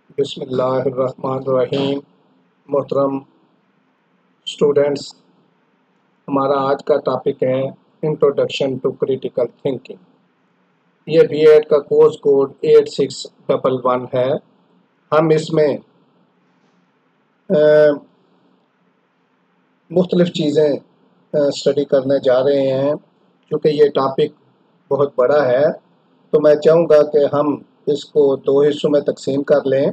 बिस्मिल्लाहिर्रहमानिर्रहीम। मोहतरम स्टूडेंट्स, हमारा आज का टॉपिक है इंट्रोडक्शन टू क्रिटिकल थिंकिंग। ये बीएड का कोर्स कोड 8611 है। हम इसमें मुख्तलिफ़ चीज़ें स्टडी करने जा रहे हैं। क्योंकि ये टॉपिक बहुत बड़ा है तो मैं चाहूँगा कि हम इसको दो हिस्सों में तकसीम कर लें।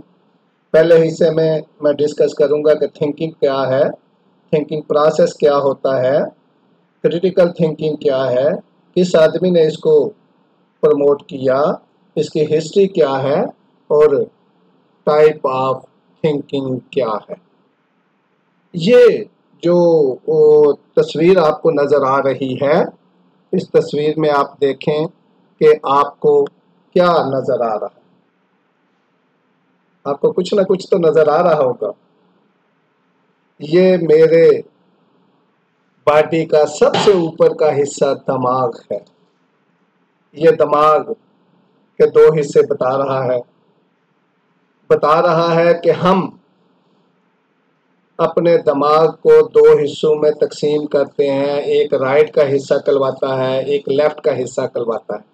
पहले हिस्से में मैं डिस्कस करूँगा कि थिंकिंग क्या है, थिंकिंग प्रोसेस क्या होता है, क्रिटिकल थिंकिंग क्या है, किस आदमी ने इसको प्रमोट किया, इसकी हिस्ट्री क्या है और टाइप ऑफ थिंकिंग क्या है। ये जो तस्वीर आपको नज़र आ रही है, इस तस्वीर में आप देखें कि आपको क्या नज़र आ रहा है। आपको कुछ ना कुछ तो नज़र आ रहा होगा। ये मेरे बॉडी का सबसे ऊपर का हिस्सा दिमाग है। ये दिमाग के दो हिस्से बता रहा है कि हम अपने दिमाग को दो हिस्सों में तकसीम करते हैं। एक राइट का हिस्सा कहलवाता है, एक लेफ्ट का हिस्सा कहलवाता है।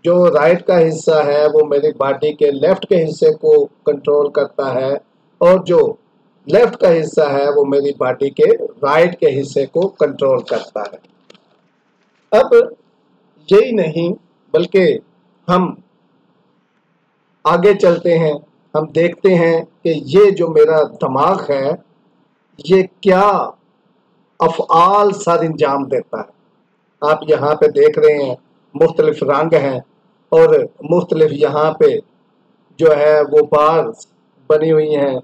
जो राइट का हिस्सा है वो मेरी बॉडी के लेफ्ट के हिस्से को कंट्रोल करता है और जो लेफ्ट का हिस्सा है वो मेरी बॉडी के राइट के हिस्से को कंट्रोल करता है। अब यही नहीं बल्कि हम आगे चलते हैं, हम देखते हैं कि ये जो मेरा दिमाग है ये क्या अफ़आल सर अंजाम देता है। आप यहाँ पे देख रहे हैं मुख्तलिफ रंग हैं और मुख्तलिफ यहाँ पे जो है वो बार्स बनी हुई हैं।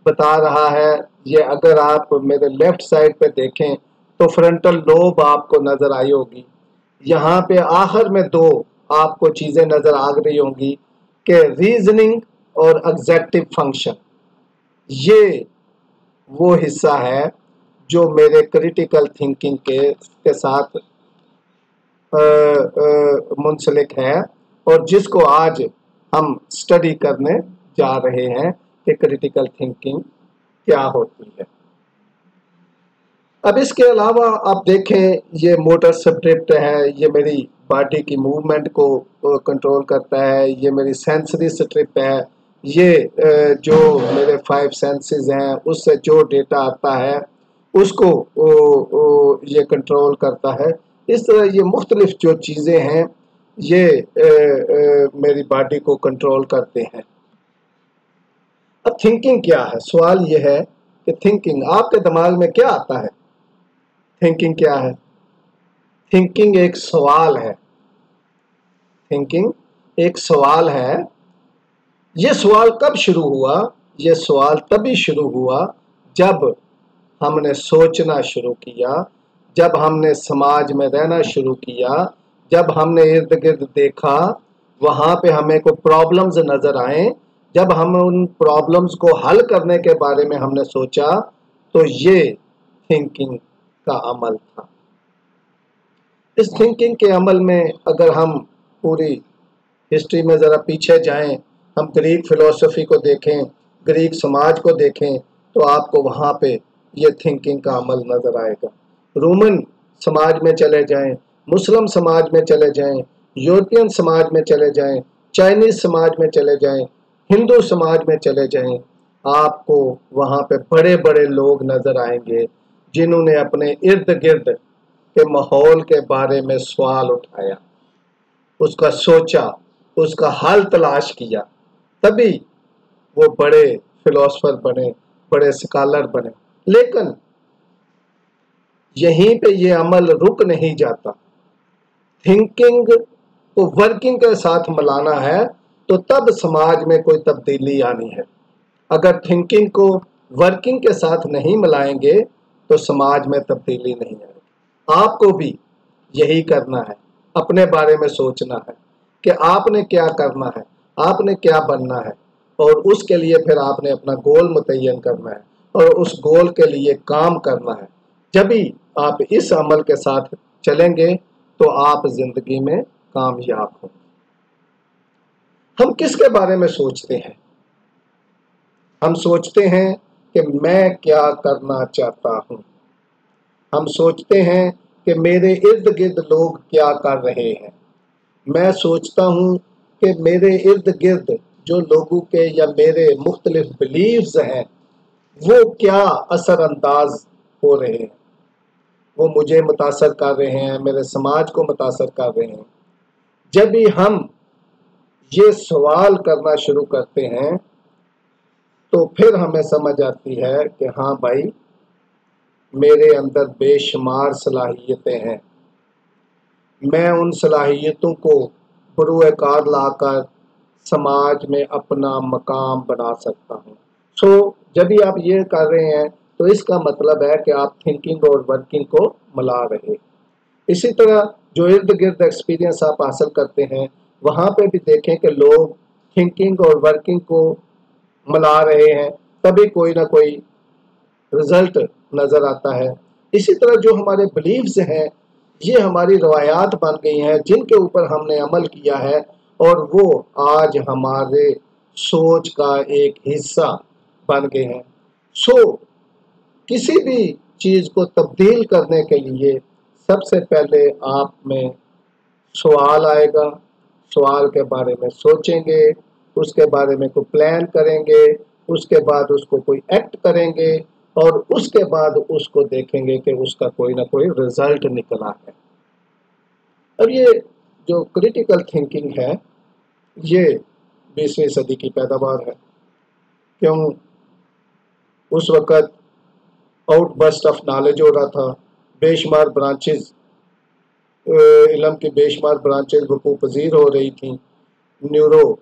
बता रहा है ये, अगर आप मेरे लेफ्ट साइड पे देखें तो फ्रंटल लोब आपको नज़र आई होगी। यहाँ पे आखिर में दो आपको चीज़ें नज़र आ रही होंगी कि रीजनिंग और एग्जेक्टिव फंक्शन। ये वो हिस्सा है जो मेरे क्रिटिकल थिंकिंग के साथ मुंसलिक है और जिसको आज हम स्टडी करने जा रहे हैं कि क्रिटिकल थिंकिंग क्या होती है। अब इसके अलावा आप देखें ये मोटर स्क्रिप्ट है, ये मेरी बॉडी की मूवमेंट को कंट्रोल करता है। ये मेरी सेंसरी स्ट्रिप है, ये जो मेरे 5 सेंसेस हैं उससे जो डेटा आता है उसको ये कंट्रोल करता है। इस तरह ये मुख्तलिफ जो चीज़ें हैं ये मेरी बॉडी को कंट्रोल करते हैं। अब थिंकिंग क्या है? सवाल ये है कि थिंकिंग आपके दिमाग में क्या आता है? थिंकिंग क्या है? थिंकिंग एक सवाल है। थिंकिंग एक सवाल है। ये सवाल कब शुरू हुआ? ये सवाल तभी शुरू हुआ जब हमने सोचना शुरू किया, जब हमने समाज में रहना शुरू किया, जब हमने इर्द गिर्द देखा, वहाँ पे हमें कोई प्रॉब्लम्स नज़र आए, जब हम उन प्रॉब्लम्स को हल करने के बारे में हमने सोचा, तो ये थिंकिंग का अमल था। इस थिंकिंग के अमल में अगर हम पूरी हिस्ट्री में ज़रा पीछे जाएं, हम ग्रीक फिलोसफी को देखें, ग्रीक समाज को देखें, तो आपको वहाँ पे ये थिंकिंग का अमल नज़र आएगा। रोमन समाज में चले जाएं, मुस्लिम समाज में चले जाएं, यूरोपियन समाज में चले जाएं, चाइनीज़ समाज में चले जाएं, हिंदू समाज में चले जाएं, आपको वहाँ पे बड़े बड़े लोग नज़र आएंगे जिन्होंने अपने इर्द गिर्द के माहौल के बारे में सवाल उठाया, उसका सोचा, उसका हल तलाश किया, तभी वो बड़े फिलोसफर बने, बड़े स्कॉलर बने। लेकिन यहीं पे ये अमल रुक नहीं जाता। थिंकिंग को वर्किंग के साथ मिलाना है तो तब समाज में कोई तब्दीली आनी है। अगर थिंकिंग को वर्किंग के साथ नहीं मिलाएंगे तो समाज में तब्दीली नहीं आएगी। आपको भी यही करना है, अपने बारे में सोचना है कि आपने क्या करना है, आपने क्या बनना है और उसके लिए फिर आपने अपना गोल मुतय्यन करना है और उस गोल के लिए काम करना है। जब भी आप इस अमल के साथ चलेंगे तो आप जिंदगी में कामयाब होंगे। हम किसके बारे में सोचते हैं? हम सोचते हैं कि मैं क्या करना चाहता हूँ। हम सोचते हैं कि मेरे इर्द गिर्द लोग क्या कर रहे हैं। मैं सोचता हूँ कि मेरे इर्द गिर्द जो लोगों के या मेरे मुख्तलिफ बिलीव्स हैं वो क्या असरअंदाज हो रहे हैं, वो मुझे मुतासर कर रहे हैं, मेरे समाज को मुतासर कर रहे हैं। जब भी हम ये सवाल करना शुरू करते हैं तो फिर हमें समझ आती है कि हाँ भाई, मेरे अंदर बेशुमार सलाहियतें हैं। मैं उन सलाहियतों को बरूए कार लाकर समाज में अपना मकाम बना सकता हूँ। जब भी आप ये कर रहे हैं तो इसका मतलब है कि आप थिंकिंग और वर्किंग को मिला रहे। इसी तरह जो इर्द गिर्द एक्सपीरियंस आप हासिल करते हैं वहाँ पे भी देखें कि लोग थिंकिंग और वर्किंग को मिला रहे हैं, तभी कोई ना कोई रिजल्ट नज़र आता है। इसी तरह जो हमारे बिलीव्स हैं ये हमारी रवायात बन गई हैं जिनके ऊपर हमने अमल किया है और वो आज हमारे सोच का एक हिस्सा बन गए हैं। किसी भी चीज़ को तब्दील करने के लिए सबसे पहले आप में सवाल आएगा, सवाल के बारे में सोचेंगे, उसके बारे में कोई प्लान करेंगे, उसके बाद उसको कोई एक्ट करेंगे और उसके बाद उसको देखेंगे कि उसका कोई ना कोई रिजल्ट निकला है। अब ये जो क्रिटिकल थिंकिंग है ये 20वीं सदी की पैदावार है। क्यों? उस वक़्त आउटबर्स्ट ऑफ नॉलेज हो रहा था, बेशुमार ब्रांचेस, इल्म की बेशुमार ब्रांचेस वकूफ़ पज़ीर हो रही थी। न्यूरो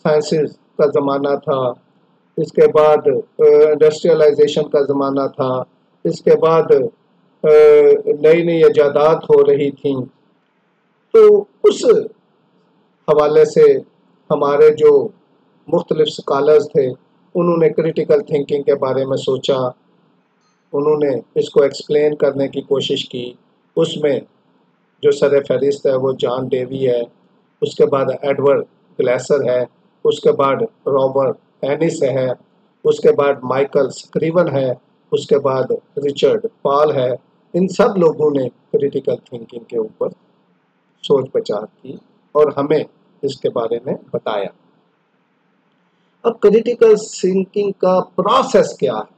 साइंसेस का ज़माना था, इसके बाद इंडस्ट्रियलाइजेशन का ज़माना था, इसके बाद नई नई ईजादात हो रही थी। तो उस हवाले से हमारे जो मुख्तलिफ स्कॉलर्स थे उन्होंने क्रिटिकल थिंकिंग के बारे में सोचा, उन्होंने इसको एक्सप्लेन करने की कोशिश की। उसमें जो सर फहरिस्त है वो जॉन डेवी है, उसके बाद एडवर्ड ग्लेसर है, उसके बाद रॉबर्ट एनिस है, उसके बाद माइकल स्क्रीवन है, उसके बाद रिचर्ड पॉल है। इन सब लोगों ने क्रिटिकल थिंकिंग के ऊपर सोच विचार की और हमें इसके बारे में बताया। अब क्रिटिकल थिंकिंग का प्रोसेस क्या है,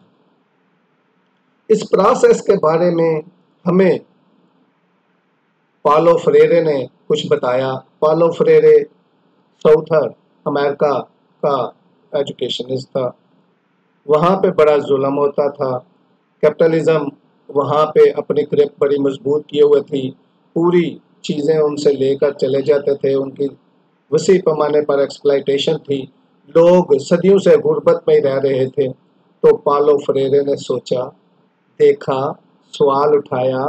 इस प्रोसेस के बारे में हमें पालो फ्रेरे ने कुछ बताया। पालो फ्रेरे साउथ अमेरिका का एजुकेशनिस्ट था, वहाँ पे बड़ा जुल्म होता था, कैपिटलिज्म वहाँ पे अपनी ग्रिप बड़ी मजबूत किए हुए थी, पूरी चीज़ें उनसे लेकर चले जाते थे, उनकी वसी पैमाने पर एक्सप्लॉयटेशन थी, लोग सदियों से गुर्बत में ही रह रहे थे। तो पालो फ्रेरे ने सोचा, देखा, सवाल उठाया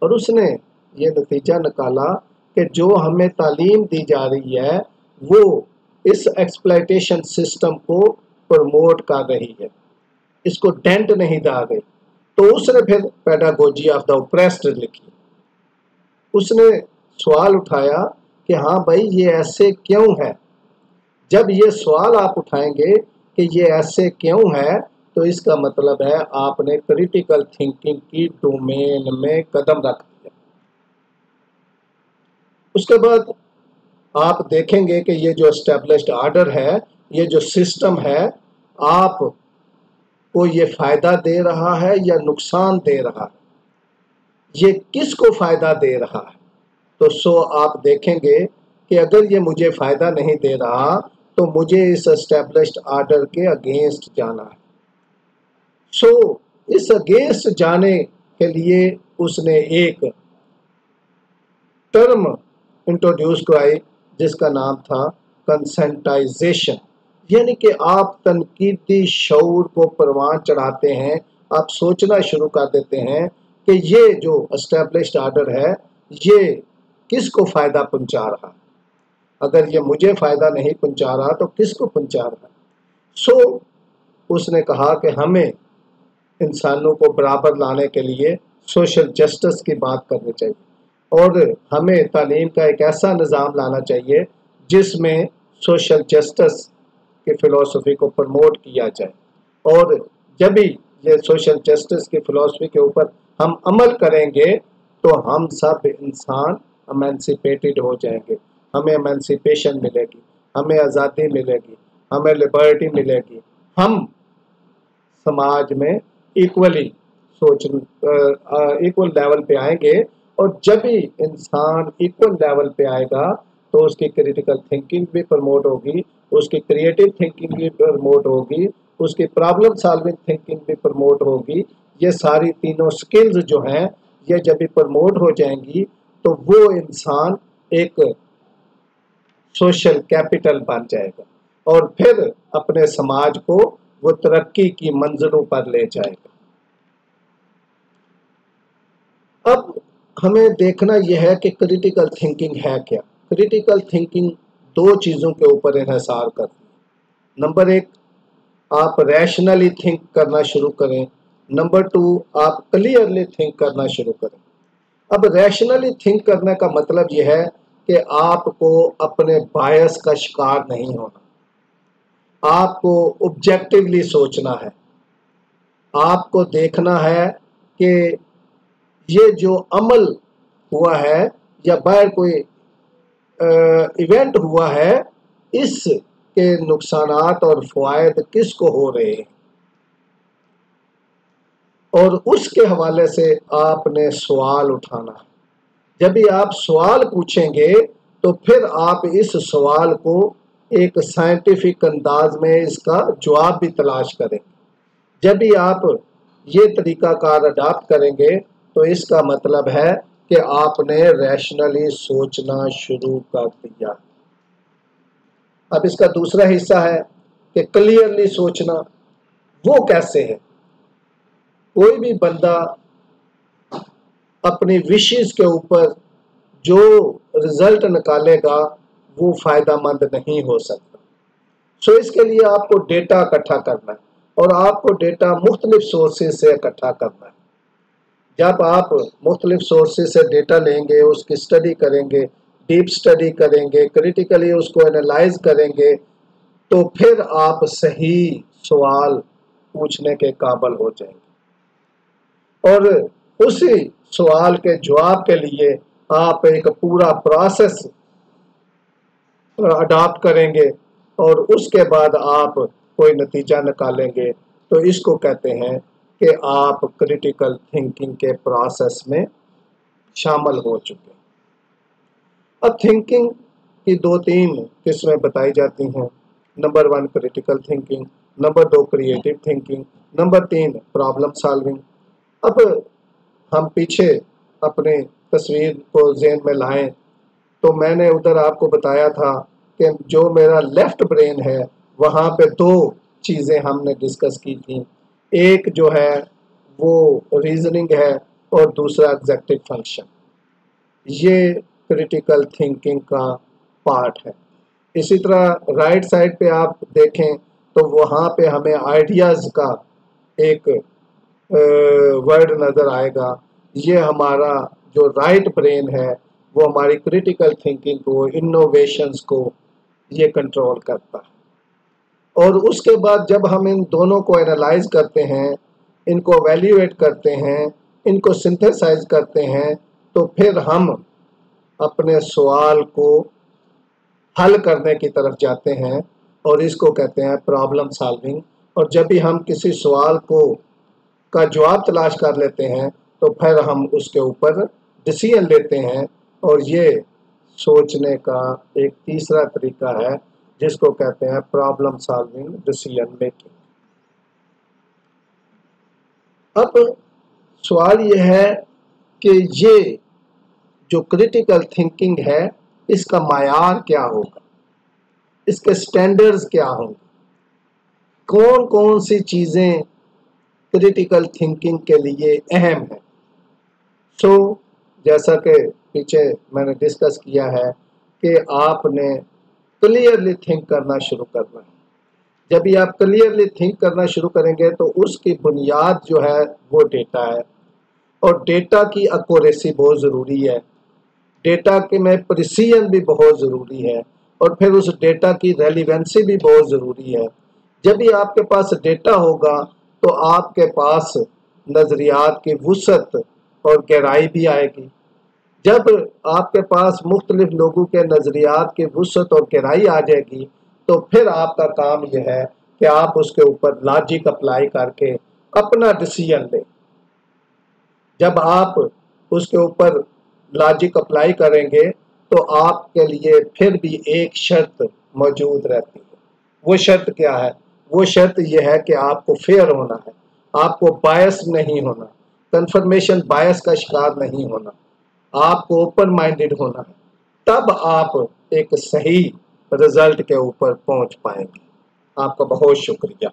और उसने ये नतीजा निकाला कि जो हमें तालीम दी जा रही है वो इस एक्सप्लॉयटेशन सिस्टम को प्रमोट कर रही है, इसको डेंट नहीं डाल रही। तो उसने फिर पेडागोजी ऑफ द ऑप्रेस्ड लिखी। उसने सवाल उठाया कि हाँ भाई ये ऐसे क्यों है। जब ये सवाल आप उठाएंगे कि ये ऐसे क्यों है तो इसका मतलब है आपने क्रिटिकल थिंकिंग की डोमेन में कदम रख दिया। उसके बाद आप देखेंगे कि ये जो एस्टेब्लिश्ड ऑर्डर है, ये जो सिस्टम है, आपको ये फायदा दे रहा है या नुकसान दे रहा है, ये किसको फायदा दे रहा है। तो आप देखेंगे कि अगर ये मुझे फायदा नहीं दे रहा तो मुझे इस एस्टेब्लिश्ड ऑर्डर के अगेंस्ट जाना है। इस अगेंस्ट जाने के लिए उसने एक टर्म इंट्रोड्यूस कराई जिसका नाम था कंसेंटाइजेशन। यानी कि आप तनकीदी शऊर को परवान चढ़ाते हैं, आप सोचना शुरू कर देते हैं कि ये जो एस्टेब्लिश्ड ऑर्डर है ये किसको फ़ायदा पहुंचा रहा है, अगर ये मुझे फ़ायदा नहीं पहुंचा रहा तो किसको पहुंचा रहा है। उसने कहा कि हमें इंसानों को बराबर लाने के लिए सोशल जस्टिस की बात करनी चाहिए और हमें तालीम का एक ऐसा निज़ाम लाना चाहिए जिसमें सोशल जस्टिस की फ़िलॉसफी को प्रमोट किया जाए। और जब भी ये सोशल जस्टिस की फिलॉसफी के ऊपर हम अमल करेंगे तो हम सब इंसान एमेंसिपेटेड हो जाएंगे, हमें एमेंसिपेशन मिलेगी, हमें आज़ादी मिलेगी, हमें लिबर्टी मिलेगी, हम समाज में इक्वली सोच इक्वल लेवल पे आएंगे। और जब भी इंसान इक्वल लेवल पे आएगा तो उसकी क्रिटिकल थिंकिंग भी प्रमोट होगी, उसकी क्रिएटिव थिंकिंग भी प्रमोट होगी, उसकी प्रॉब्लम सॉल्विंग थिंकिंग भी प्रमोट होगी। ये सारी तीनों स्किल्स जो हैं ये जब भी प्रमोट हो जाएंगी तो वो इंसान एक सोशल कैपिटल बन जाएगा और फिर अपने समाज को वो तरक्की की मंजिलों पर ले जाएगा। अब हमें देखना यह है कि क्रिटिकल थिंकिंग है क्या। क्रिटिकल थिंकिंग दो चीज़ों के ऊपर इन्हिसार करती है। नंबर एक, आप रैशनली थिंक करना शुरू करें। नंबर टू, आप क्लियरली थिंक करना शुरू करें। अब रैशनली थिंक करने का मतलब यह है कि आपको अपने बायस का शिकार नहीं होना, आपको ऑब्जेक्टिवली सोचना है, आपको देखना है कि ये जो अमल हुआ है या बाहर कोई इवेंट हुआ है इसके नुकसानात और फ़वायद किसको हो रहे हैं, और उसके हवाले से आपने सवाल उठाना है। जब भी आप सवाल पूछेंगे तो फिर आप इस सवाल को एक साइंटिफिक अंदाज में इसका जवाब भी तलाश करेंगे। जब भी आप ये तरीक़ाकार अडॉप्ट करेंगे तो इसका मतलब है कि आपने रैशनली सोचना शुरू कर दिया। अब इसका दूसरा हिस्सा है कि क्लियरली सोचना। वो कैसे है? कोई भी बंदा अपनी विशेस के ऊपर जो रिजल्ट निकालेगा वो फ़ायदामंद नहीं हो सकता। सो इसके लिए आपको डेटा इकट्ठा करना है और आपको डेटा मुख्तलिफ सोर्सेज से इकट्ठा करना है। जब आप मुख्तलिफ सोर्सेज से डेटा लेंगे, उसकी स्टडी करेंगे, डीप स्टडी करेंगे, क्रिटिकली उसको एनालाइज करेंगे तो फिर आप सही सवाल पूछने के काबिल हो जाएंगे और उसी सवाल के जवाब के लिए आप एक पूरा प्रोसेस अडॉप्ट करेंगे और उसके बाद आप कोई नतीजा निकालेंगे। तो इसको कहते हैं कि आप क्रिटिकल थिंकिंग के प्रोसेस में शामिल हो चुके हैं। अब थिंकिंग की दो तीन किस्में बताई जाती हैं। Number one critical thinking, number दो क्रिएटिव थिंकिंग, नंबर तीन प्रॉब्लम सॉल्विंग। अब हम पीछे अपने तस्वीर को ज़हन में लाएं तो मैंने उधर आपको बताया था कि जो मेरा लेफ्ट ब्रेन है वहाँ पे दो चीज़ें हमने डिस्कस की थी। एक जो है वो रीजनिंग है और दूसरा एग्जेक्टिव फंक्शन। ये क्रिटिकल थिंकिंग का पार्ट है। इसी तरह राइट साइड पे आप देखें तो वहाँ पे हमें आइडियाज़ का एक वर्ड नज़र आएगा। ये हमारा जो राइट ब्रेन है वो हमारी क्रिटिकल थिंकिंग को, इनोवेशंस को ये कंट्रोल करता है। और उसके बाद जब हम इन दोनों को एनालाइज करते हैं, इनको एवेल्यूएट करते हैं, इनको सिंथेसाइज करते हैं तो फिर हम अपने सवाल को हल करने की तरफ जाते हैं और इसको कहते हैं प्रॉब्लम सॉल्विंग। और जब भी हम किसी सवाल का जवाब तलाश कर लेते हैं तो फिर हम उसके ऊपर डिसीजन लेते हैं और ये सोचने का एक तीसरा तरीका है जिसको कहते हैं प्रॉब्लम सॉल्विंग डिसीजन मेकिंग। अब सवाल यह है कि ये जो क्रिटिकल थिंकिंग है इसका मायार क्या होगा, इसके स्टैंडर्ड्स क्या होंगे, कौन कौन सी चीज़ें क्रिटिकल थिंकिंग के लिए अहम है। सो जैसा कि पीछे मैंने डिस्कस किया है कि आपने क्लियरली थिंक करना शुरू करना है। जब भी आप क्लियरली थिंक करना शुरू करेंगे तो उसकी बुनियाद जो है वो डेटा है और डेटा की एक्यूरेसी बहुत ज़रूरी है, डेटा के में प्रिसीजन भी बहुत ज़रूरी है और फिर उस डेटा की रेलिवेंसी भी बहुत ज़रूरी है। जब भी आपके पास डेटा होगा तो आपके पास नज़रियात की वुसअत और गहराई भी आएगी। जब आपके पास मुख्तलिफ लोगों के नज़रियात की वुसअत और गहराई आ जाएगी तो फिर आपका काम यह है कि आप उसके ऊपर लॉजिक अप्लाई करके अपना डिसीजन लें। जब आप उसके ऊपर लॉजिक अप्लाई करेंगे तो आपके लिए फिर भी एक शर्त मौजूद रहती है। वो शर्त क्या है? वो शर्त यह है कि आपको फेयर होना है, आपको बायस नहीं होना, कंफर्मेशन बायस का शिकार नहीं होना, आपको ओपन माइंडेड होना है। तब आप एक सही रिजल्ट के ऊपर पहुंच पाएंगे। आपका बहुत शुक्रिया।